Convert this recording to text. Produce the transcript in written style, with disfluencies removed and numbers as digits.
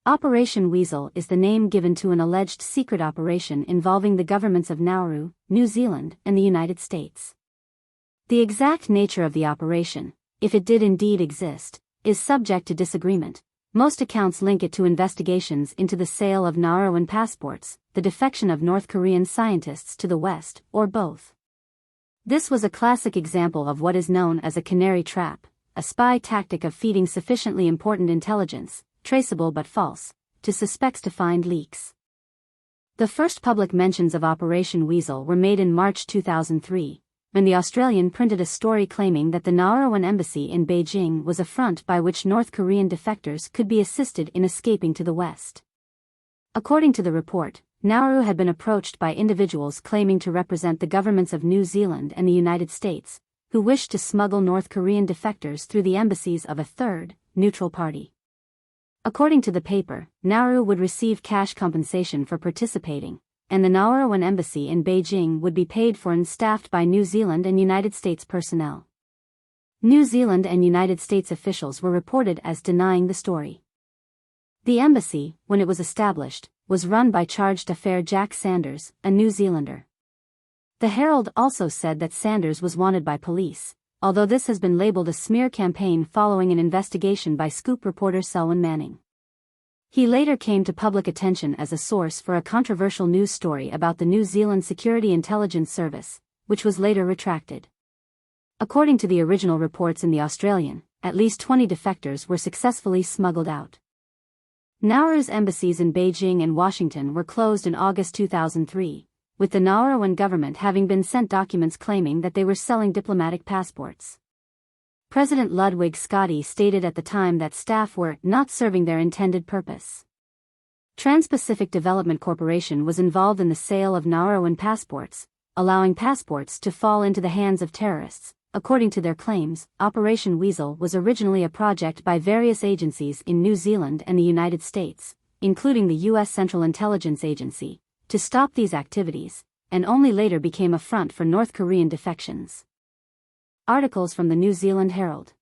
Operation Weasel is the name given to an alleged secret operation involving the governments of Nauru, New Zealand, and the United States. The exact nature of the operation, if it did indeed exist, is subject to disagreement. Most accounts link it to investigations into the sale of Nauruan passports, the defection of North Korean scientists to the West, or both. This was a classic example of what is known as a canary trap, a spy tactic of feeding sufficiently important intelligence, traceable but false, to suspects to find leaks. The first public mentions of Operation Weasel were made in March 2003, when the Australian printed a story claiming that the Nauruan embassy in Beijing was a front by which North Korean defectors could be assisted in escaping to the West. According to the report, Nauru had been approached by individuals claiming to represent the governments of New Zealand and the United States, who wished to smuggle North Korean defectors through the embassies of a third, neutral party. According to the paper, Nauru would receive cash compensation for participating, and the Nauruan embassy in Beijing would be paid for and staffed by New Zealand and United States personnel. New Zealand and United States officials were reported as denying the story. The embassy, when it was established, was run by chargé d'affaires Jack Sanders, a New Zealander. The Herald also said that Sanders was wanted by police, although this has been labeled a smear campaign following an investigation by Scoop reporter Selwyn Manning. He later came to public attention as a source for a controversial news story about the New Zealand Security Intelligence Service, which was later retracted. According to the original reports in The Australian, at least 20 defectors were successfully smuggled out. Nauru's embassies in Beijing and Washington were closed in August 2003, with the Nauruan government having been sent documents claiming that they were selling diplomatic passports. President Ludwig Scotty stated at the time that staff were not serving their intended purpose. Trans-Pacific Development Corporation was involved in the sale of Nauruan passports, allowing passports to fall into the hands of terrorists. According to their claims, Operation Weasel was originally a project by various agencies in New Zealand and the United States, including the U.S. Central Intelligence Agency, to stop these activities, and only later became a front for North Korean defections. Articles from the New Zealand Herald.